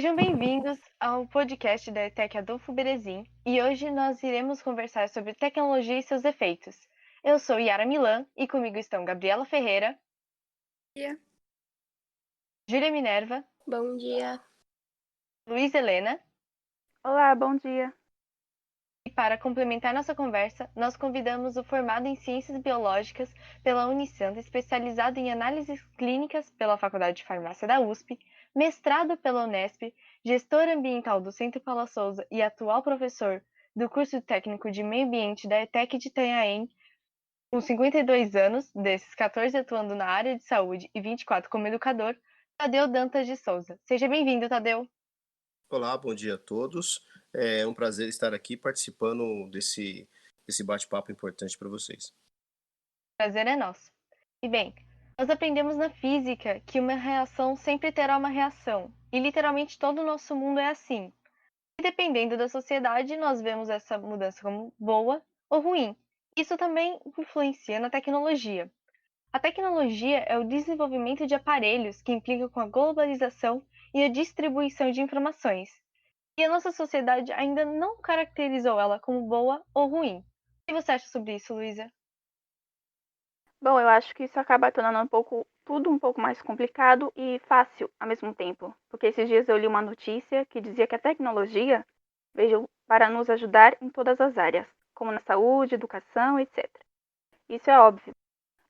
Sejam bem-vindos ao podcast da ETEC Adolfo Berezin e hoje nós iremos conversar sobre tecnologia e seus efeitos. Eu sou Yara Milan e comigo estão Gabriela Ferreira, Dia. Júlia Minerva, Bom dia. Luiz Helena Olá, bom dia. e para complementar nossa conversa, nós convidamos o formado em Ciências Biológicas pela Unisanta, especializado em análises clínicas pela Faculdade de Farmácia da USP, mestrado pela Unesp, gestor ambiental do Centro Paula Souza e atual professor do curso técnico de meio ambiente da ETEC de Itanhaém, com 52 anos, desses 14 atuando na área de saúde e 24 como educador, Tadeu Dantas de Souza. Seja bem-vindo, Tadeu. Olá, bom dia a todos. É um prazer estar aqui participando desse bate-papo importante para vocês. Prazer é nosso. E bem, nós aprendemos na física que uma reação sempre terá uma reação, e literalmente todo o nosso mundo é assim. E dependendo da sociedade, nós vemos essa mudança como boa ou ruim. Isso também influencia na tecnologia. A tecnologia é o desenvolvimento de aparelhos que implicam com a globalização e a distribuição de informações. E a nossa sociedade ainda não caracterizou ela como boa ou ruim. O que você acha sobre isso, Luísa? Bom, eu acho que isso acaba tornando tudo um pouco mais complicado e fácil ao mesmo tempo, porque esses dias eu li uma notícia que dizia que a tecnologia veio para nos ajudar em todas as áreas, como na saúde, educação, etc. Isso é óbvio,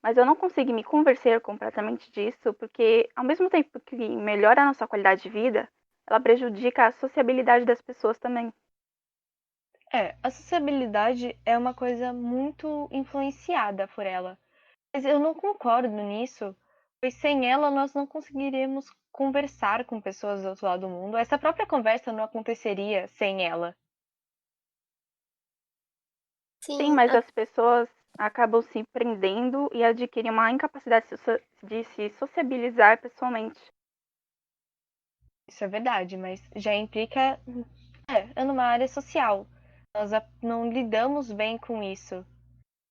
mas eu não consigo me convencer completamente disso, porque ao mesmo tempo que melhora a nossa qualidade de vida, ela prejudica a sociabilidade das pessoas também. A sociabilidade é uma coisa muito influenciada por ela. Mas eu não concordo nisso, pois sem ela nós não conseguiríamos conversar com pessoas do outro lado do mundo. Essa própria conversa não aconteceria sem ela. Sim, Sim, mas as pessoas acabam se prendendo e adquirem uma incapacidade de se sociabilizar pessoalmente. Isso é verdade, mas já implica numa área social. Não lidamos bem com isso.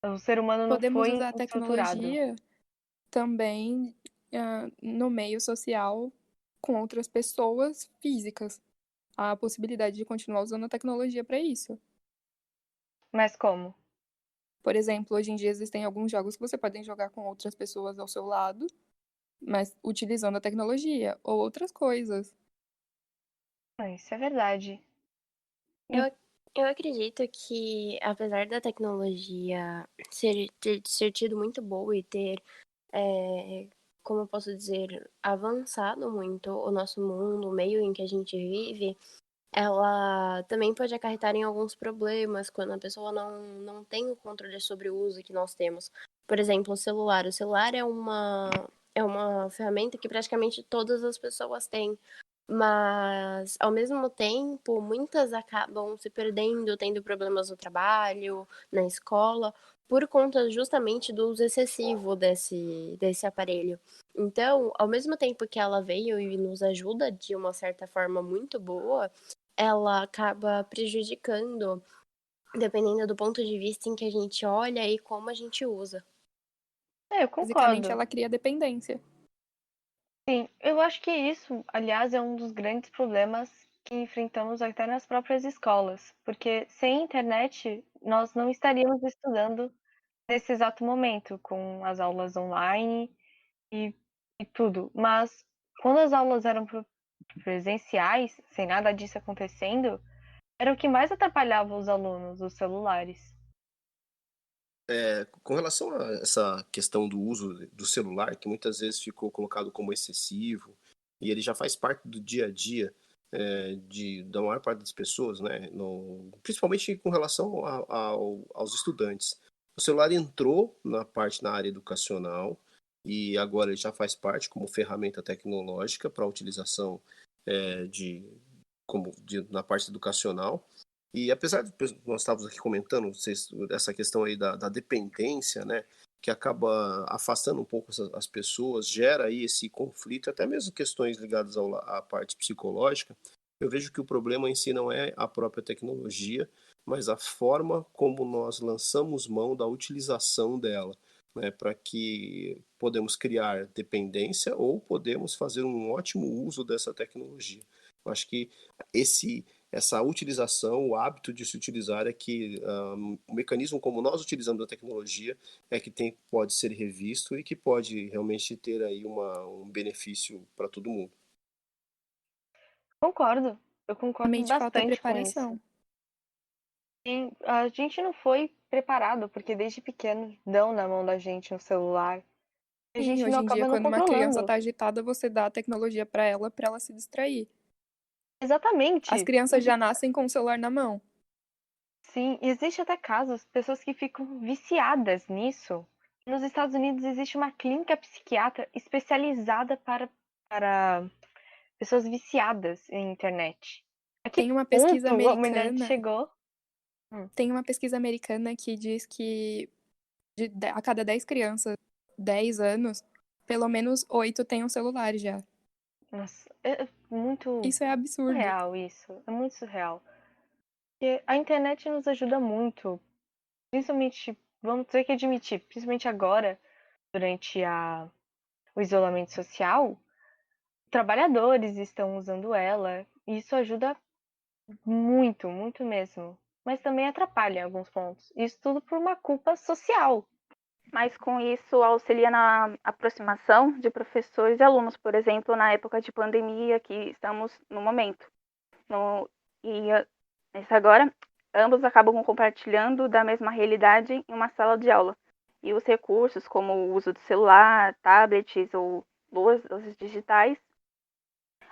O ser humano não podemos foi usar a estruturado. tecnologia também no meio social com outras pessoas físicas. Há a possibilidade de continuar usando a tecnologia para isso. Mas como? Por exemplo, hoje em dia existem alguns jogos que você pode jogar com outras pessoas ao seu lado, mas utilizando a tecnologia ou outras coisas. Isso é verdade. Hum. Eu acredito que, apesar da tecnologia ser tido muito boa e ter, como eu posso dizer, avançado muito o nosso mundo, o meio em que a gente vive, ela também pode acarretar em alguns problemas quando a pessoa não tem o controle sobre o uso que nós temos. Por exemplo, o celular. O celular é uma ferramenta que praticamente todas as pessoas têm. Mas, ao mesmo tempo, muitas acabam se perdendo, tendo problemas no trabalho, na escola, por conta justamente do uso excessivo desse aparelho. Então, ao mesmo tempo que ela veio e nos ajuda de uma certa forma muito boa, ela acaba prejudicando, dependendo do ponto de vista em que a gente olha e como a gente usa. Eu Basicamente, concordo. ela cria dependência. Sim, eu acho que isso, aliás, é um dos grandes problemas que enfrentamos até nas próprias escolas, porque sem internet nós não estaríamos estudando nesse exato momento, com as aulas online e, e tudo. Mas quando as aulas eram presenciais, sem nada disso acontecendo, era o que mais atrapalhava os alunos, os celulares. Com relação a essa questão do uso do celular, que muitas vezes ficou colocado como excessivo, e ele já faz parte do dia a dia da maior parte das pessoas, né? Principalmente com relação aos estudantes. O celular entrou na área educacional e agora ele já faz parte como ferramenta tecnológica para utilização é, de, na parte educacional. E apesar de nós estávamos aqui comentando essa questão aí da dependência, né, que acaba afastando um pouco as pessoas, gera aí esse conflito, até mesmo questões ligadas à parte psicológica, eu vejo que o problema em si não é a própria tecnologia, mas a forma como nós lançamos mão da utilização dela, né, para que podemos criar dependência ou podemos fazer um ótimo uso dessa tecnologia. Eu acho que essa utilização, o hábito de se utilizar é que o mecanismo como nós utilizamos a tecnologia é que pode ser revisto e que pode realmente ter aí um benefício para todo mundo. Concordo. Eu concordo Realmente falta bastante com isso. preparação. E a gente não foi preparado, porque desde pequeno dão na mão da gente um celular. E a Sim, gente não hoje em dia, acaba não quando uma criança controlando. tá agitada, você dá a tecnologia pra ela se distrair. As Exatamente. crianças já nascem com o celular na mão. Sim, existe até casos, pessoas que ficam viciadas nisso. Nos Estados Unidos existe uma clínica psiquiatra especializada para pessoas viciadas em internet. A que Tem uma pesquisa ponto a humanidade americana, chegou? Hum, tem uma pesquisa americana que diz que a cada 10 crianças, 10 anos, pelo menos 8 têm um celular já. nossa, é muito Isso é absurdo. surreal isso. É muito surreal. Porque a internet nos ajuda muito, principalmente, vamos ter que admitir, principalmente agora, durante o isolamento social, trabalhadores estão usando ela. E isso ajuda muito, muito mesmo. Mas também atrapalha em alguns pontos. Isso tudo por uma culpa social. Mas com isso auxilia na aproximação de professores e alunos, por exemplo, na época de pandemia que estamos no momento. No, e nesse agora, ambos acabam compartilhando da mesma realidade em uma sala de aula. E os recursos, como o uso do celular, tablets ou louças digitais,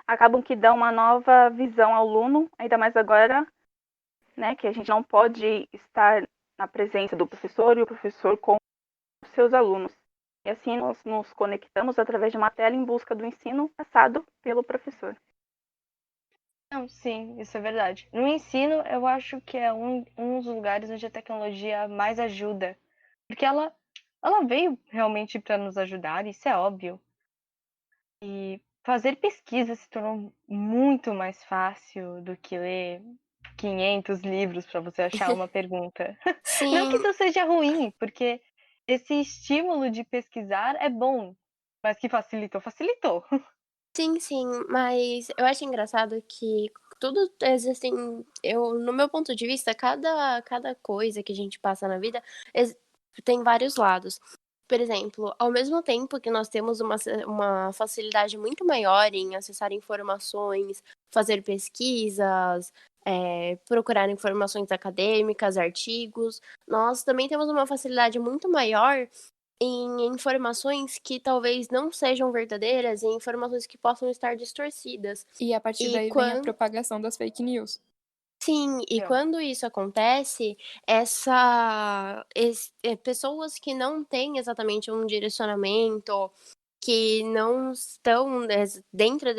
acabam que dão uma nova visão ao aluno, ainda mais agora, né, que a gente não pode estar na presença do professor e o professor com os seus alunos. E assim nós nos conectamos através de uma tela em busca do ensino passado pelo professor. Não, sim, isso é verdade. No ensino, eu acho que é um dos lugares onde a tecnologia mais ajuda. Porque ela veio realmente para nos ajudar, isso é óbvio. E fazer pesquisa se tornou muito mais fácil do que ler 500 livros para você achar uma pergunta. Não que Sim, isso seja ruim, porque esse estímulo de pesquisar é bom, mas que facilitou, facilitou. sim, sim, mas eu acho engraçado que tudo existem no meu ponto de vista, cada coisa que a gente passa na vida tem vários lados. Por exemplo, ao mesmo tempo que nós temos uma facilidade muito maior em acessar informações, fazer pesquisas, procurar informações acadêmicas, artigos, nós também temos uma facilidade muito maior em informações que talvez não sejam verdadeiras, em informações que possam estar distorcidas. E a partir E daí vem a quando propagação das fake news. Sim, e Eu. quando isso acontece, pessoas que não têm exatamente um direcionamento, que não estão dentro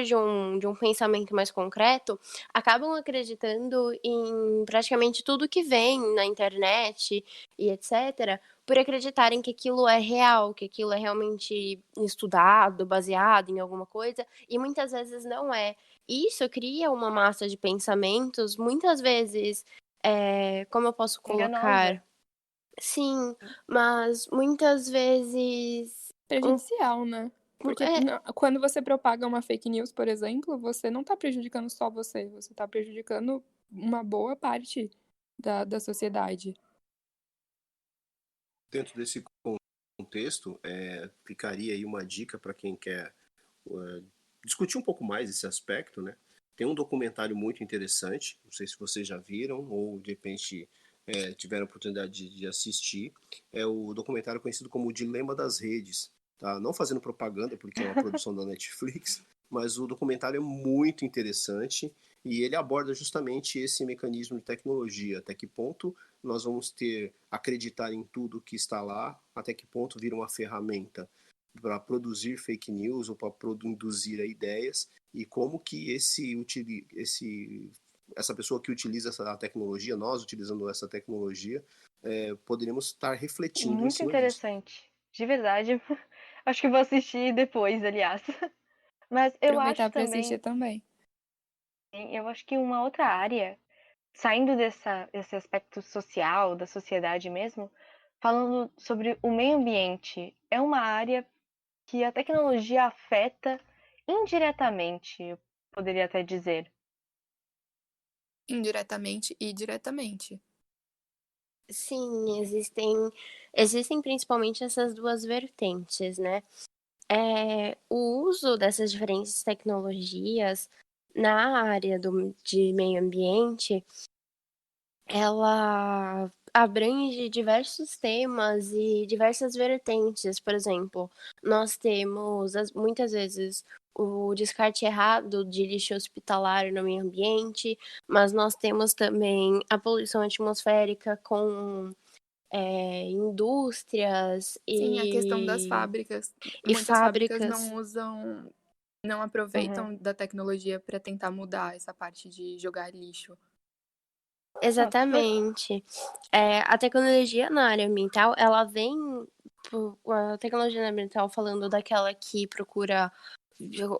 de um pensamento mais concreto, acabam acreditando em praticamente tudo que vem na internet e etcétera, por acreditarem que aquilo é real, que aquilo é realmente estudado, baseado em alguma coisa, e muitas vezes não é. Isso cria uma massa de pensamentos, muitas vezes, como eu posso Enganosa. colocar? Sim, mas muitas vezes um Prejudicial, né? Porque é, quando você propaga uma fake news, por exemplo, você não tá prejudicando só você tá prejudicando uma boa parte da sociedade. Dentro desse contexto, ficaria aí uma dica para quem quer discutir um pouco mais esse aspecto, né? Tem um documentário muito interessante, não sei se vocês já viram ou de repente tiveram a oportunidade de assistir, é o documentário conhecido como O Dilema das Redes, tá? Não fazendo propaganda, porque é uma produção da Netflix, mas o documentário é muito interessante e ele aborda justamente esse mecanismo de tecnologia, até que ponto nós vamos acreditar em tudo que está lá, até que ponto vira uma ferramenta para produzir fake news ou para produzir ideias e como que essa pessoa que utiliza essa tecnologia, nós utilizando essa tecnologia, poderíamos estar refletindo em Muito cima disso. interessante. De verdade. Acho que vou assistir depois, aliás. Mas Aproveitar para assistir também. eu acho que uma outra área, saindo desse aspecto social, da sociedade mesmo, falando sobre o meio ambiente, é uma área que a tecnologia afeta indiretamente. poderia até dizer. Indiretamente e diretamente. Sim, existem principalmente essas duas vertentes, né? O uso dessas diferentes tecnologias na área de meio ambiente, ela abrange diversos temas e diversas vertentes. Por exemplo, nós temos muitas vezes o descarte errado de lixo hospitalar no meio ambiente, mas nós temos também a poluição atmosférica com indústrias Sim, a questão das fábricas. e Muitas fábricas fábricas. não Uhum. aproveitam da tecnologia para tentar mudar essa parte de jogar lixo. Exatamente. A tecnologia na área ambiental, ela vem. A tecnologia ambiental falando daquela que procura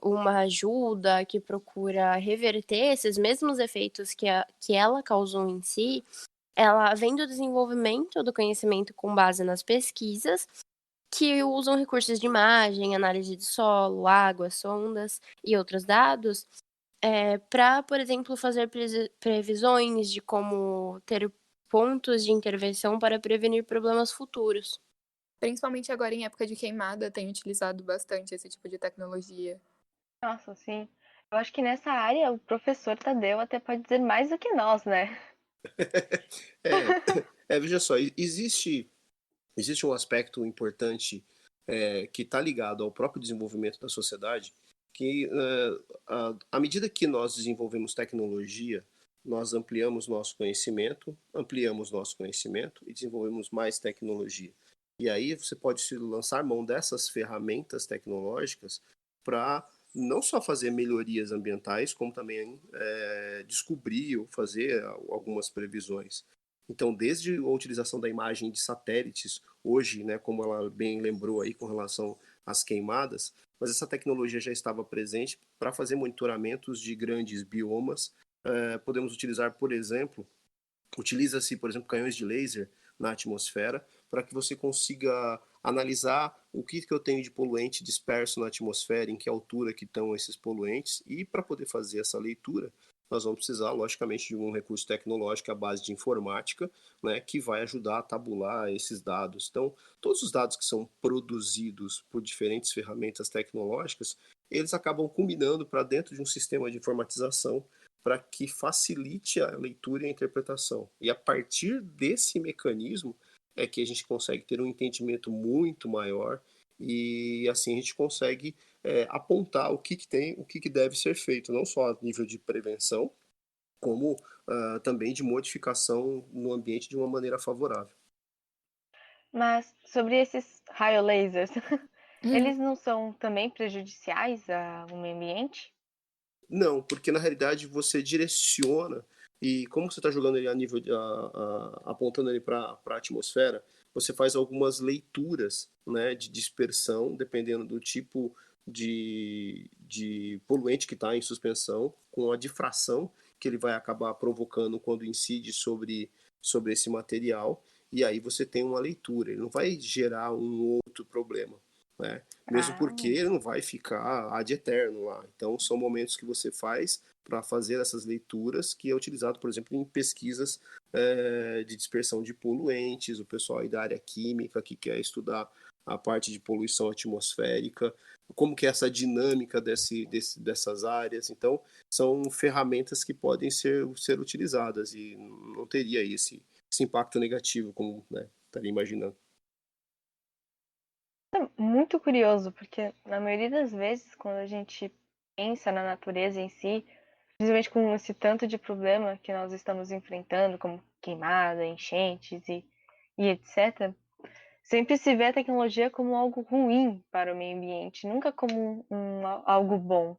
uma ajuda, que procura reverter esses mesmos efeitos que ela causou em si, ela vem do desenvolvimento do conhecimento com base nas pesquisas, que usam recursos de imagem, análise de solo, água, sondas e outros dados, para, por exemplo, fazer previsões de como ter pontos de intervenção para prevenir problemas futuros. Principalmente agora em época de queimada, tem utilizado bastante esse tipo de tecnologia. Nossa, sim. Eu acho que nessa área o professor Tadeu até pode dizer mais do que nós, né? É, veja só, existe um aspecto importante que está ligado ao próprio desenvolvimento da sociedade, que à medida que nós desenvolvemos tecnologia, nós ampliamos nosso conhecimento e desenvolvemos mais tecnologia. E aí você pode se lançar mão dessas ferramentas tecnológicas para não só fazer melhorias ambientais, como também descobrir ou fazer algumas previsões. Então, desde a utilização da imagem de satélites, hoje, né, como ela bem lembrou aí com relação às queimadas, mas essa tecnologia já estava presente para fazer monitoramentos de grandes biomas. Podemos utilizar, por exemplo, utiliza-se, por exemplo, canhões de laser na atmosfera para que você consiga analisar o que eu tenho de poluente disperso na atmosfera, em que altura que estão esses poluentes, e para poder fazer essa leitura, nós vamos precisar, logicamente, de um recurso tecnológico à base de informática, né, que vai ajudar a tabular esses dados. Então, todos os dados que são produzidos por diferentes ferramentas tecnológicas, eles acabam culminando para dentro de um sistema de informatização para que facilite a leitura e a interpretação. E a partir desse mecanismo é que a gente consegue ter um entendimento muito maior e assim a gente consegue apontar o que tem, o que deve ser feito, não só a nível de prevenção, como também de modificação no ambiente de uma maneira favorável. Mas sobre esses raio-lasers, Hum, eles não são também prejudiciais ao meio ambiente? Não, porque na realidade você direciona e como você está jogando ele a nível apontando ele para a atmosfera, você faz algumas leituras, né, de dispersão, dependendo do tipo de poluente que está em suspensão, com a difração que ele vai acabar provocando quando incide sobre esse material, e aí você tem uma leitura. Ele não vai gerar um outro problema, né? Mesmo Ah, porque ele não vai ficar ad eterno lá. Então, são momentos que você faz para fazer essas leituras, que é utilizado, por exemplo, em pesquisas de dispersão de poluentes, o pessoal aí da área química que quer estudar a parte de poluição atmosférica, como que é essa dinâmica dessas áreas. Então, são ferramentas que podem ser utilizadas e não teria esse impacto negativo, como, né, estaria imaginando. é muito curioso, porque na maioria das vezes, quando a gente pensa na natureza em si, principalmente com esse tanto de problema que nós estamos enfrentando, como queimada, enchentes e etc., sempre se vê a tecnologia como algo ruim para o meio ambiente, nunca como algo bom.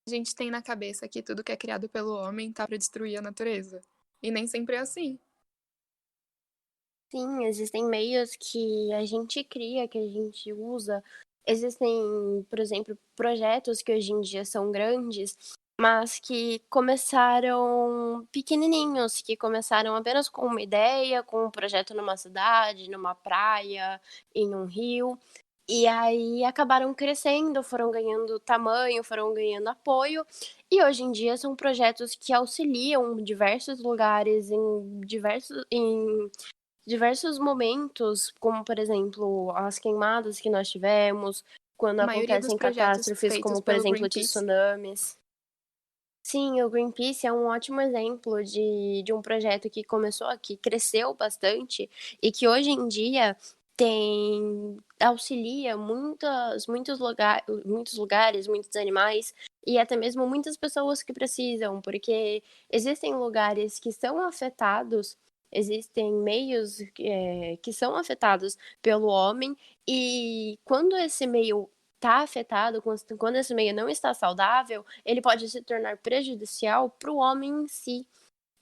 a gente tem na cabeça que tudo que é criado pelo homem tá para destruir a natureza. E nem sempre é assim. Sim, existem meios que a gente cria, que a gente usa. Existem, por exemplo, projetos que hoje em dia são grandes, mas que começaram pequenininhos, que começaram apenas com uma ideia, com um projeto numa cidade, numa praia, em um rio. E aí acabaram crescendo, foram ganhando tamanho, foram ganhando apoio, E hoje em dia são projetos que auxiliam diversos lugares, em diversos momentos, como, por exemplo, as queimadas que nós tivemos, quando A maioria dos acontecem projetos catástrofes feitos como, por pelo exemplo, Greenpeace. tsunamis. Sim, o Greenpeace é um ótimo exemplo de um projeto que começou aqui, cresceu bastante e que hoje em dia auxilia muitos lugares, muitos animais e até mesmo muitas pessoas que precisam, porque existem lugares que são afetados, existem meios que são afetados pelo homem e quando esse meio está afetado, quando esse meio não está saudável, ele pode se tornar prejudicial para o homem em si.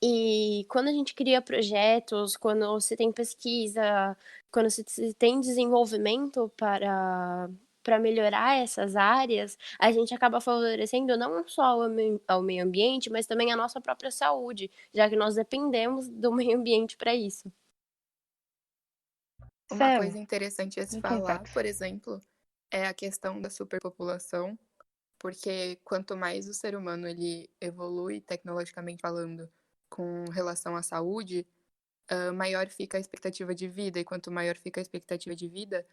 E quando a gente cria projetos, quando se tem pesquisa, quando se tem desenvolvimento para melhorar essas áreas, a gente acaba favorecendo não só ao meio ambiente, mas também a nossa própria saúde, já que nós dependemos do meio ambiente para isso. Uma Sam, coisa interessante a se muito falar, complexo. por exemplo, é a questão da superpopulação, porque quanto mais o ser humano ele evolui tecnologicamente falando com relação à saúde, maior fica a expectativa de vida, e quanto maior fica a expectativa de vida,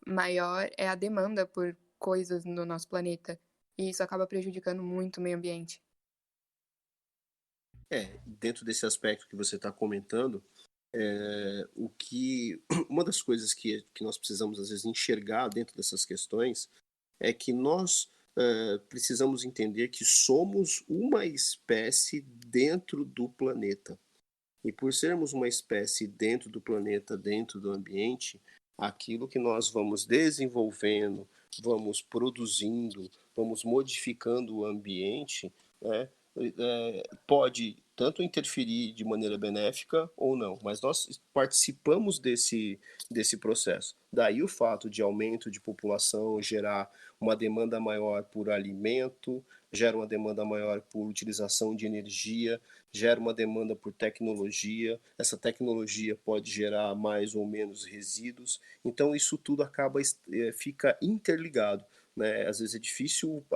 maior é a demanda por coisas no nosso planeta. E isso acaba prejudicando muito o meio ambiente. Dentro desse aspecto que você está comentando, uma das coisas que nós precisamos às vezes enxergar dentro dessas questões é que nós precisamos entender que somos uma espécie dentro do planeta. E por sermos uma espécie dentro do planeta, dentro do ambiente, aquilo que nós vamos desenvolvendo, vamos produzindo, vamos modificando o ambiente, né, pode tanto interferir de maneira benéfica ou não, mas nós participamos desse processo. Daí o fato de aumento de população gerar uma demanda maior por alimento, gera uma demanda maior por utilização de energia, gera uma demanda por tecnologia, essa tecnologia pode gerar mais ou menos resíduos, então isso tudo fica interligado. Né? Às vezes é difícil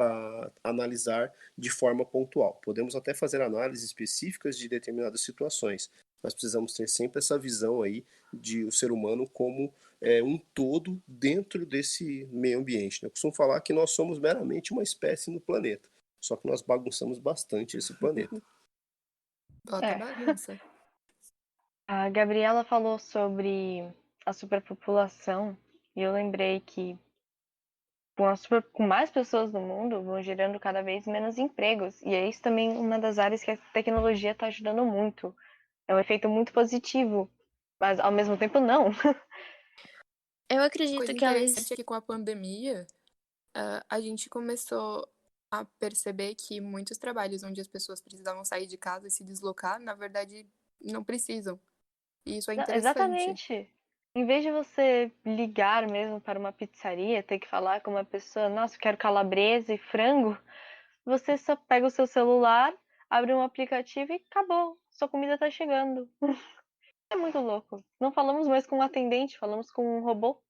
analisar de forma pontual. Podemos até fazer análises específicas de determinadas situações, mas precisamos ter sempre essa visão aí de o ser humano como um todo dentro desse meio ambiente. Né? Eu costumo falar que nós somos meramente uma espécie no planeta, só que nós bagunçamos bastante esse planeta. Bota É. bagunça. A Gabriela falou sobre a superpopulação e eu lembrei que com mais pessoas no mundo vão gerando cada vez menos empregos. E é isso também uma das áreas que a tecnologia está ajudando muito. É um efeito muito positivo, mas ao mesmo tempo não. Eu acredito Coisa que interessante é que com a pandemia, a gente começou a perceber que muitos trabalhos onde as pessoas precisavam sair de casa e se deslocar, na verdade, não precisam. E isso é interessante. Exatamente. Em vez de você ligar mesmo para uma pizzaria, ter que falar com uma pessoa, nossa, eu quero calabresa e frango, você só pega o seu celular, abre um aplicativo e acabou. Sua comida tá chegando. É muito louco. Não falamos mais com um atendente, falamos com um robô.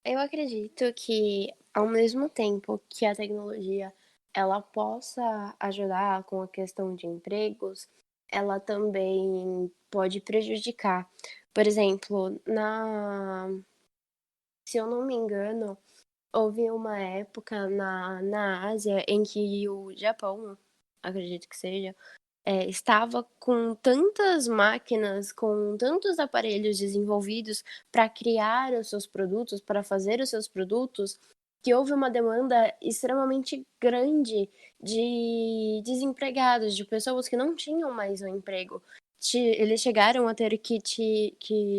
Eu acredito que, ao mesmo tempo que a tecnologia ela possa ajudar com a questão de empregos, ela também pode prejudicar. Por exemplo, se eu não me engano, houve uma época na Ásia em que o Japão, acredito que seja, estava com tantas máquinas, com tantos aparelhos desenvolvidos para criar os seus produtos, para fazer os seus produtos, que houve uma demanda extremamente grande de desempregados, de pessoas que não tinham mais um emprego. Eles chegaram a ter que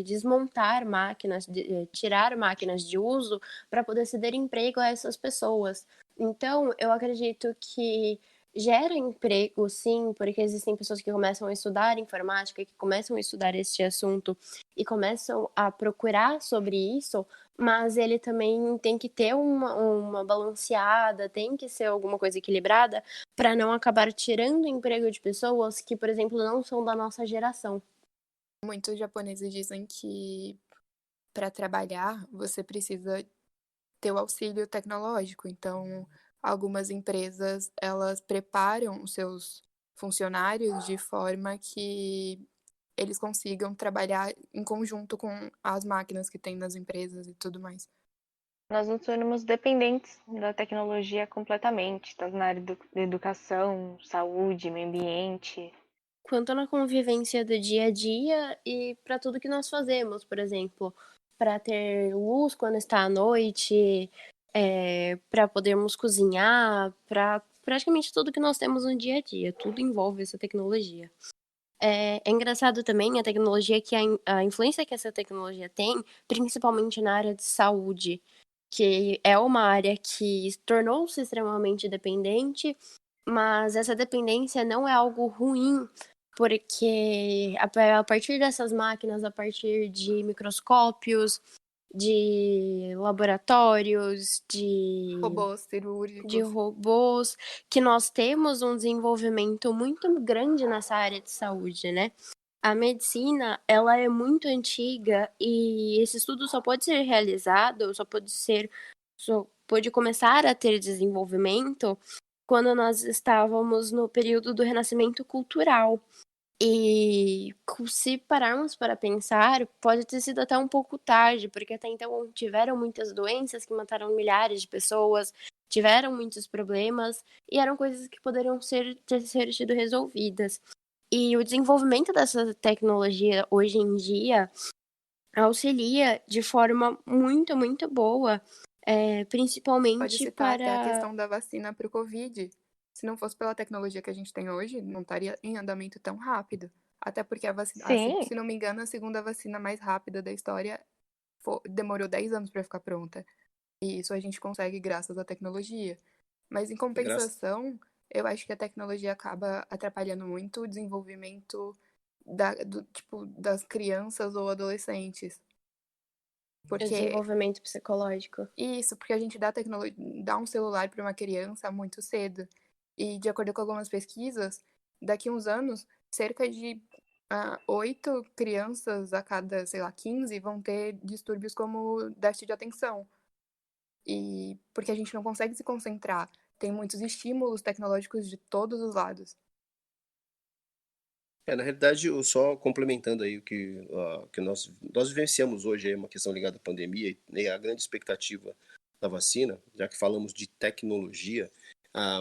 desmontar máquinas, tirar máquinas de uso para poder ceder emprego a essas pessoas. Então, eu acredito que gera emprego, sim, porque existem pessoas que começam a estudar informática, que começam a estudar este assunto e começam a procurar sobre isso, mas ele também tem que ter uma balanceada, tem que ser alguma coisa equilibrada para não acabar tirando o emprego de pessoas que, por exemplo, não são da nossa geração. Muitos japoneses dizem que para trabalhar você precisa ter o auxílio tecnológico. Então, algumas empresas, elas preparam os seus funcionários de forma que eles consigam trabalhar em conjunto com as máquinas que tem nas empresas e tudo mais. Nós nos tornamos dependentes da tecnologia completamente, tanto na área da educação, saúde, meio ambiente. Quanto na convivência do dia a dia e para tudo que nós fazemos, por exemplo, para ter luz quando está à noite, para podermos cozinhar, para praticamente tudo que nós temos no dia a dia, tudo envolve essa tecnologia. É engraçado também a tecnologia que a influência que essa tecnologia tem, principalmente na área de saúde, que é uma área que tornou-se extremamente dependente, mas essa dependência não é algo ruim, porque a partir dessas máquinas, a partir de microscópios, de laboratórios, Robôs de cirúrgicos. robôs, que nós temos um desenvolvimento muito grande nessa área de saúde, né? A medicina, ela é muito antiga e esse estudo só pode ser realizado, só pode começar a ter desenvolvimento quando nós estávamos no período do Renascimento Cultural. E se pararmos para pensar, pode ter sido até um pouco tarde, porque até então tiveram muitas doenças que mataram milhares de pessoas, tiveram muitos problemas, e eram coisas que poderiam ter sido resolvidas. E o desenvolvimento dessa tecnologia hoje em dia auxilia de forma muito, muito boa, Pode principalmente citar até a para. questão da vacina para o Covid. Se não fosse pela tecnologia que a gente tem hoje, não estaria em andamento tão rápido. Até porque a vacina, Sim, se não me engano, a segunda vacina mais rápida da história demorou 10 anos para ficar pronta. E isso a gente consegue graças à tecnologia. Mas em Graças, compensação, eu acho que a tecnologia acaba atrapalhando muito o desenvolvimento tipo, das crianças ou adolescentes. O Porque desenvolvimento psicológico. isso, porque a gente dá um celular para uma criança muito cedo. E de acordo com algumas pesquisas, daqui a uns anos, cerca de 8 crianças a cada, sei lá, 15 vão ter distúrbios como déficit de atenção. E porque a gente não consegue se concentrar. Tem muitos estímulos tecnológicos de todos os lados. na realidade, eu só complementando aí o que nós vivenciamos hoje, aí, uma questão ligada à pandemia e a grande expectativa da vacina, já que falamos de tecnologia,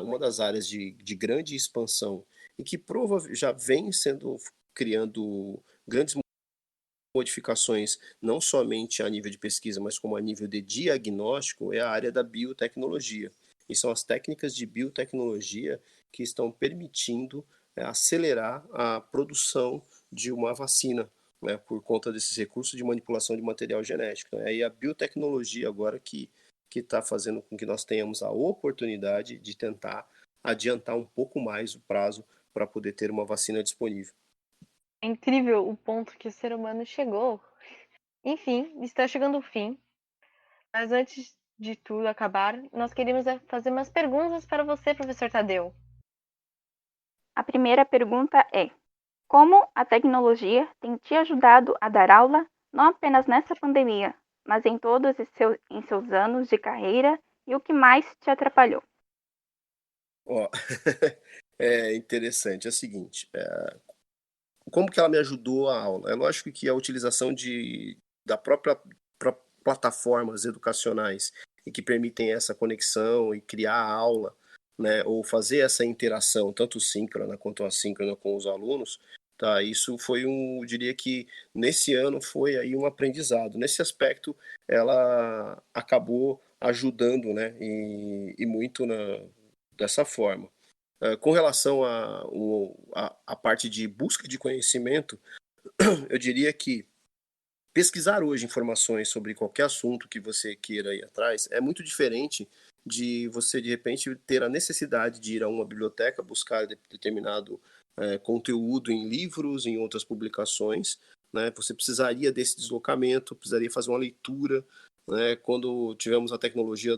uma das áreas de grande expansão e que já vem sendo criando grandes modificações, não somente a nível de pesquisa, mas como a nível de diagnóstico, é a área da biotecnologia. E são as técnicas de biotecnologia que estão permitindo acelerar a produção de uma vacina, né, por conta desses recursos de manipulação de material genético. Então, é aí a biotecnologia agora que está fazendo com que nós tenhamos a oportunidade de tentar adiantar um pouco mais o prazo para poder ter uma vacina disponível. é incrível o ponto que o ser humano chegou. Enfim, está chegando o fim. Mas antes de tudo acabar, nós queríamos fazer umas perguntas para você, professor Tadeu. A primeira pergunta é: como a tecnologia tem te ajudado a dar aula, não apenas nessa pandemia, mas em todos em seus anos de carreira, e o que mais te atrapalhou? Ó, é interessante, é o seguinte, como que ela me ajudou a aula? É lógico que a utilização da própria plataformas educacionais e que permitem essa conexão e criar a aula, né, ou fazer essa interação, tanto síncrona quanto assíncrona com os alunos, tá? Isso foi eu diria que nesse ano foi aí um aprendizado. Nesse aspecto, ela acabou ajudando, né, e muito dessa forma. Com relação à parte de busca de conhecimento, eu diria que pesquisar hoje informações sobre qualquer assunto que você queira ir atrás é muito diferente de você, de repente, ter a necessidade de ir a uma biblioteca buscar determinado conteúdo em livros, em outras publicações, né? Você precisaria desse deslocamento, precisaria fazer uma leitura, né? Quando tivemos a tecnologia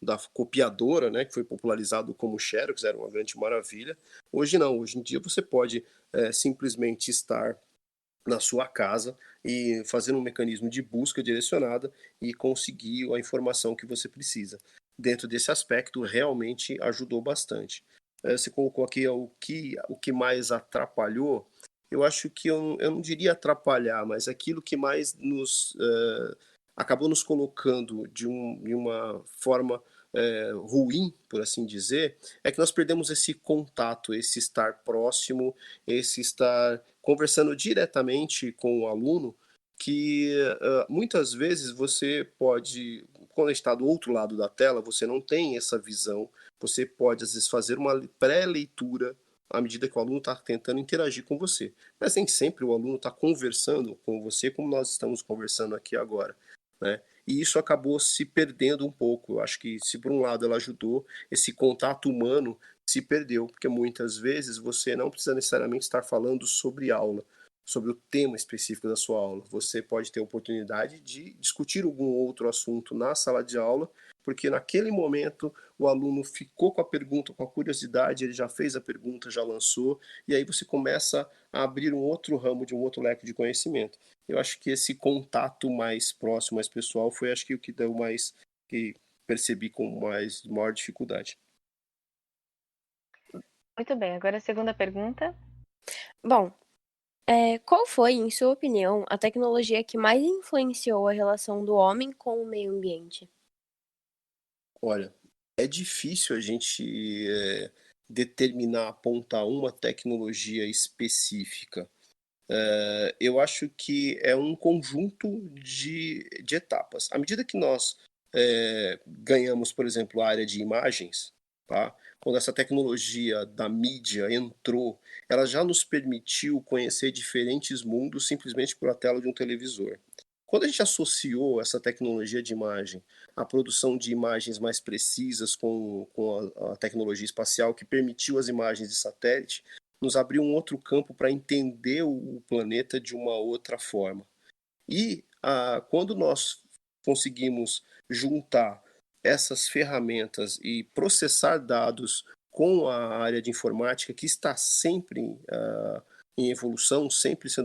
da copiadora, né, que foi popularizado como Xerox, era uma grande maravilha. Hoje não, hoje em dia você pode simplesmente estar na sua casa e fazer um mecanismo de busca direcionada e conseguir a informação que você precisa. dentro desse aspecto, realmente ajudou bastante. Você colocou aqui o que mais atrapalhou. Eu acho que eu não diria atrapalhar, mas aquilo que mais acabou nos colocando de uma forma ruim, por assim dizer, é que nós perdemos esse contato, esse estar próximo, esse estar conversando diretamente com o aluno, que muitas vezes você pode, quando está do outro lado da tela, você não tem essa visão, você pode às vezes fazer uma pré-leitura à medida que o aluno está tentando interagir com você. Mas nem sempre o aluno está conversando com você como nós estamos conversando aqui agora, né? E isso acabou se perdendo um pouco. Eu acho que se por um lado ela ajudou, esse contato humano se perdeu, porque muitas vezes você não precisa necessariamente estar falando sobre aula, sobre o tema específico da sua aula. Você pode ter a oportunidade de discutir algum outro assunto na sala de aula, porque naquele momento o aluno ficou com a pergunta, com a curiosidade, ele já fez a pergunta, já lançou, e aí você começa a abrir um outro ramo, de um outro leque de conhecimento. Eu acho que esse contato mais próximo, mais pessoal, foi acho que o que deu mais, que percebi com maior dificuldade. Muito bem, agora a segunda pergunta. Bom, qual foi, em sua opinião, a tecnologia que mais influenciou a relação do homem com o meio ambiente? Olha, é difícil a gente determinar, apontar uma tecnologia específica. Eu acho que é um conjunto de etapas. À medida que nós ganhamos, por exemplo, a área de imagens, tá? Quando essa tecnologia da mídia entrou, ela já nos permitiu conhecer diferentes mundos simplesmente pela tela de um televisor. Quando a gente associou essa tecnologia de imagem à produção de imagens mais precisas com a tecnologia espacial que permitiu as imagens de satélite, nos abriu um outro campo para entender o planeta de uma outra forma. E quando nós conseguimos juntar essas ferramentas e processar dados com a área de informática, que está sempre em evolução, sempre se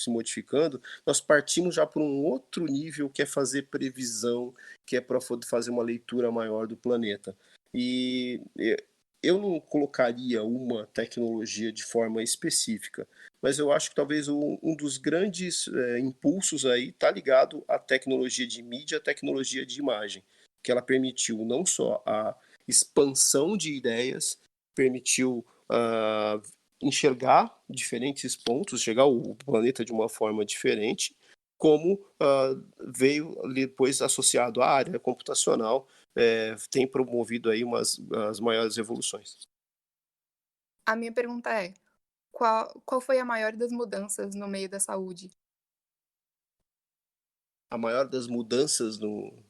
modificando, nós partimos já para um outro nível, que é fazer previsão, que é para fazer uma leitura maior do planeta. E eu não colocaria uma tecnologia de forma específica, mas eu acho que talvez um dos grandes impulsos aí está ligado à tecnologia de mídia, à tecnologia de imagem, que ela permitiu não só a expansão de ideias, permitiu enxergar diferentes pontos, chegar ao planeta de uma forma diferente, como veio depois associado à área computacional, tem promovido aí as maiores evoluções. A minha pergunta é: qual foi a maior das mudanças no meio da saúde? A maior das mudanças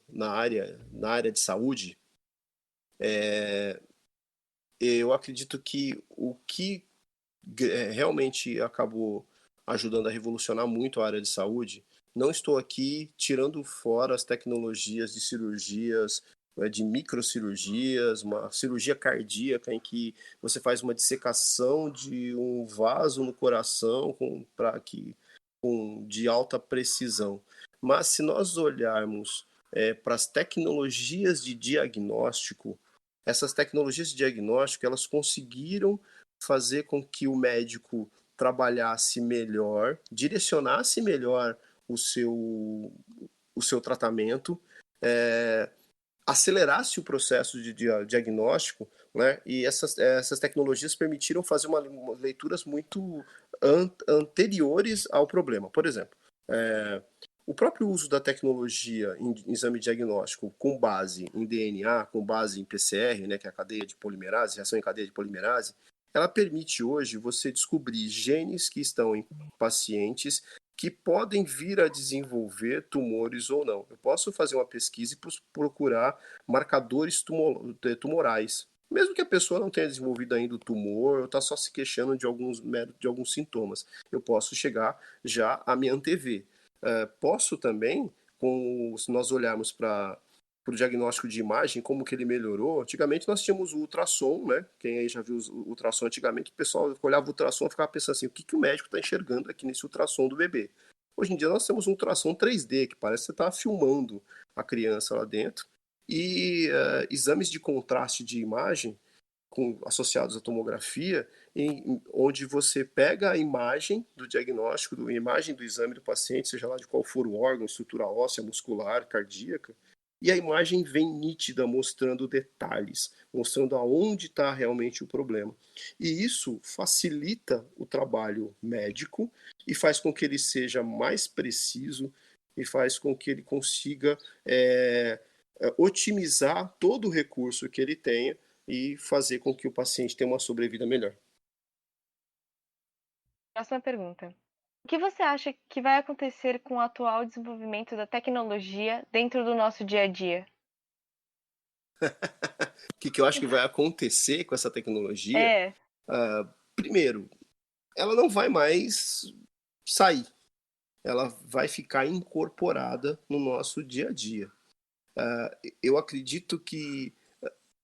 na área de saúde, eu acredito que o que realmente acabou ajudando a revolucionar muito a área de saúde, não estou aqui tirando fora as tecnologias de cirurgias, de microcirurgias, uma cirurgia cardíaca em que você faz uma dissecação de um vaso no coração de alta precisão. Mas se nós olharmos para as tecnologias de diagnóstico, essas tecnologias de diagnóstico, elas conseguiram fazer com que o médico trabalhasse melhor, direcionasse melhor o seu tratamento, acelerasse o processo de diagnóstico, né? E essas tecnologias permitiram fazer leituras muito anteriores ao problema. Por exemplo, o próprio uso da tecnologia em exame diagnóstico com base em DNA, com base em PCR, né, que é a cadeia de polimerase, reação em cadeia de polimerase, ela permite hoje você descobrir genes que estão em pacientes que podem vir a desenvolver tumores ou não. Eu posso fazer uma pesquisa e procurar marcadores tumorais. Mesmo que a pessoa não tenha desenvolvido ainda o tumor, ou está só se queixando de alguns sintomas, eu posso chegar já a me antever. Posso também, se nós olharmos para o diagnóstico de imagem, como que ele melhorou. Antigamente nós tínhamos o ultrassom, né? Quem aí já viu o ultrassom antigamente, o pessoal olhava o ultrassom e ficava pensando assim, o que o médico está enxergando aqui nesse ultrassom do bebê? Hoje em dia nós temos um ultrassom 3D, que parece que você está filmando a criança lá dentro, e exames de contraste de imagem associados à tomografia, onde você pega a imagem do diagnóstico, a imagem do exame do paciente, seja lá de qual for o órgão, estrutura óssea, muscular, cardíaca, e a imagem vem nítida, mostrando detalhes, mostrando aonde está realmente o problema. E isso facilita o trabalho médico e faz com que ele seja mais preciso e faz com que ele consiga otimizar todo o recurso que ele tenha e fazer com que o paciente tenha uma sobrevida melhor. Próxima pergunta. O que você acha que vai acontecer com o atual desenvolvimento da tecnologia dentro do nosso dia a dia? O que eu acho que vai acontecer com essa tecnologia? Primeiro, ela não vai mais sair. Ela vai ficar incorporada no nosso dia a dia. Eu acredito que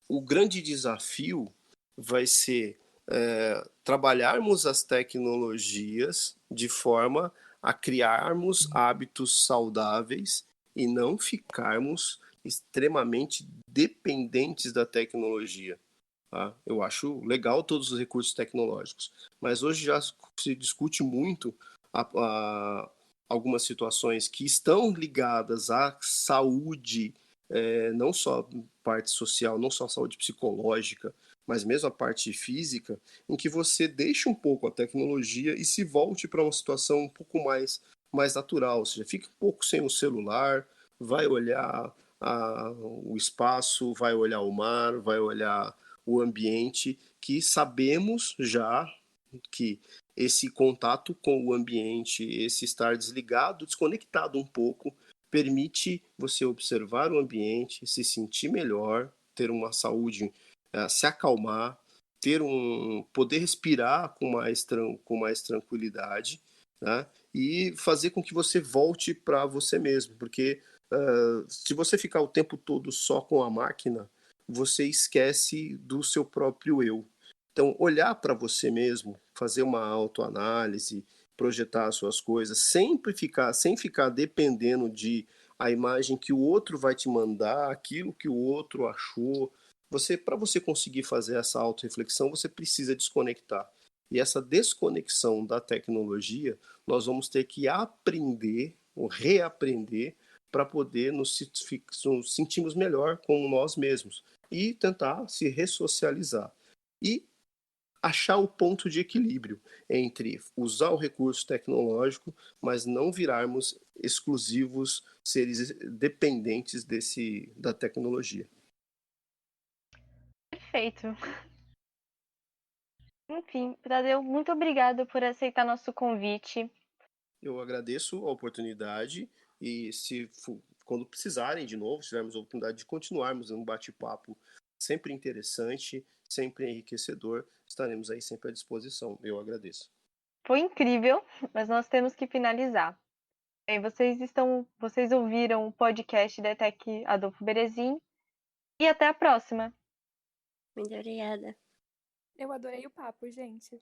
o grande desafio vai ser trabalharmos as tecnologias de forma a criarmos hábitos saudáveis e não ficarmos extremamente dependentes da tecnologia. Tá? Eu acho legal todos os recursos tecnológicos, mas hoje já se discute muito algumas situações que estão ligadas à saúde, não só parte social, não só saúde psicológica, mas mesmo a parte física, em que você deixa um pouco a tecnologia e se volte para uma situação um pouco mais natural, ou seja, fique um pouco sem o celular, vai olhar o espaço, vai olhar o mar, vai olhar o ambiente, que sabemos já que esse contato com o ambiente, esse estar desligado, desconectado um pouco, permite você observar o ambiente, se sentir melhor, ter uma saúde, se acalmar, poder respirar com mais tranquilidade, né? E fazer com que você volte para você mesmo, porque se você ficar o tempo todo só com a máquina, você esquece do seu próprio eu. Então, olhar para você mesmo, fazer uma autoanálise, projetar as suas coisas, sem ficar dependendo de a imagem que o outro vai te mandar, aquilo que o outro achou. Para você conseguir fazer essa autorreflexão, você precisa desconectar. E essa desconexão da tecnologia, nós vamos ter que aprender ou reaprender para poder nos sentirmos melhor com nós mesmos e tentar se ressocializar. E achar o ponto de equilíbrio entre usar o recurso tecnológico, mas não virarmos exclusivos seres dependentes da tecnologia. Perfeito. Enfim, Tadeu, muito obrigada por aceitar nosso convite. Eu agradeço a oportunidade e quando precisarem de novo, se tivermos a oportunidade de continuarmos um bate-papo sempre interessante, sempre enriquecedor, estaremos aí sempre à disposição. Eu agradeço. Foi incrível, mas nós temos que finalizar. Bem, vocês ouviram o podcast da ETEC Adolfo Berezin e até a próxima. Muito obrigada. Eu adorei o papo, gente.